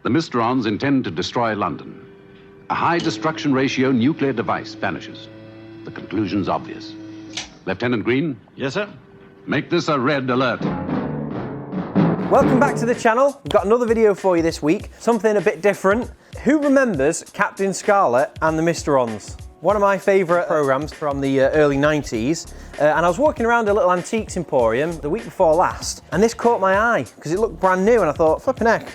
The Mysterons intend to destroy London. A high destruction ratio nuclear device vanishes. The conclusion's obvious. Lieutenant Green? Yes, sir? Make this a red alert. Welcome back to the channel. We've got another video for you this week, something a bit different. Who remembers Captain Scarlet and the Mysterons? One of my favourite programmes from the early 90s. And I was walking around a little antiques emporium the week before last, and this caught my eye because it looked brand new, and I thought, flipping heck.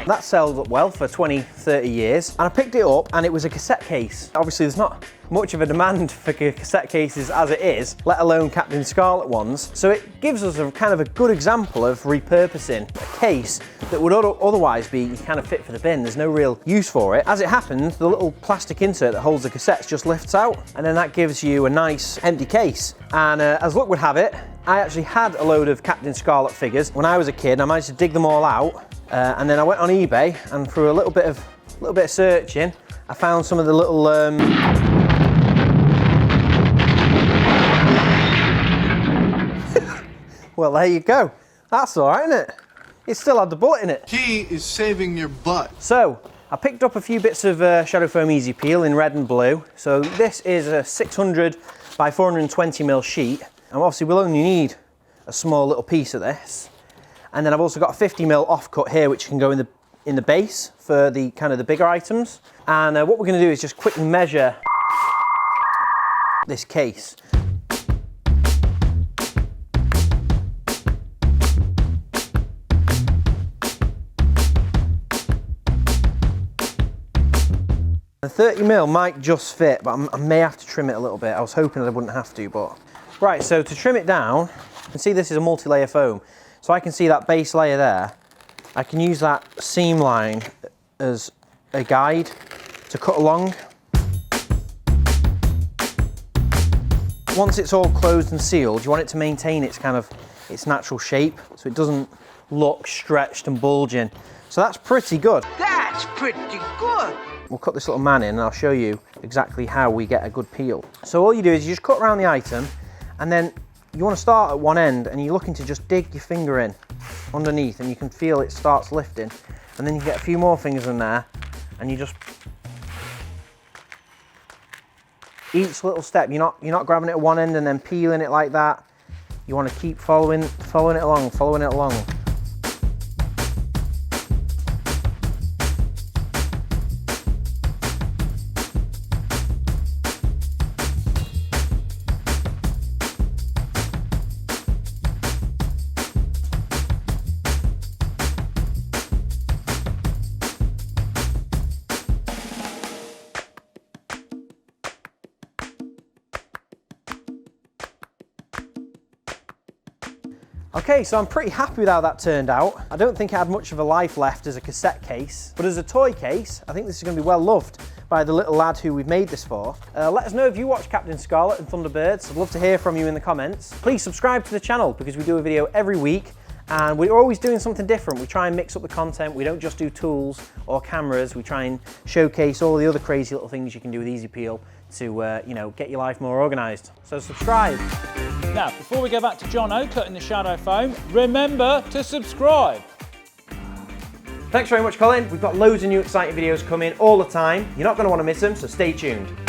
That sold up well for 20, 30 years. And I picked it up and it was a cassette case. Obviously there's not much of a demand for cassette cases as it is, let alone Captain Scarlet ones. So it gives us a kind of a good example of repurposing a case that would otherwise be kind of fit for the bin. There's no real use for it. As it happens, the little plastic insert that holds the cassettes just lifts out, and then that gives you a nice empty case. And as luck would have it, I actually had a load of Captain Scarlet figures when I was a kid. I managed to dig them all out. And then I went on eBay, and through a little bit of searching, I found some of the little well, there you go. That's all right, isn't it? It still had the bullet in it. He is saving your butt. So I picked up a few bits of Shadow Foam Easy Peel in red and blue. So this is a 600 by 420mm sheet, and obviously we'll only need a small little piece of this. And then I've also got a 50mm offcut here, which can go in the base for the kind of the bigger items. And what we're going to do is just quickly measure this case. The 30mm might just fit, but I may have to trim it a little bit. I was hoping that I wouldn't have to, but... Right, so to trim it down, you can see this is a multi-layer foam. So I can see that base layer there. I can use that seam line as a guide to cut along. Once it's all closed and sealed, you want it to maintain its natural shape, so it doesn't look stretched and bulging. So that's pretty good. That's pretty good. We'll cut this little man in and I'll show you exactly how we get a good peel. So all you do is you just cut around the item, and then you want to start at one end, and you're looking to just dig your finger in underneath, and you can feel it starts lifting, and then you get a few more fingers in there, and you just, each little step, you're not grabbing it at one end and then peeling it like that. You want to keep following it along. Okay, so I'm pretty happy with how that turned out. I don't think it had much of a life left as a cassette case, but as a toy case, I think this is going to be well loved by the little lad who we've made this for. Let us know if you watch Captain Scarlet and Thunderbirds. I'd love to hear from you in the comments. Please subscribe to the channel because we do a video every week, and we're always doing something different. We try and mix up the content. We don't just do tools or cameras. We try and showcase all the other crazy little things you can do with Easy Peel to you know, get your life more organised. So subscribe. Now, before we go back to Jono cutting the shadow foam, remember to subscribe. Thanks very much, Colin. We've got loads of new exciting videos coming all the time. You're not going to want to miss them, so stay tuned.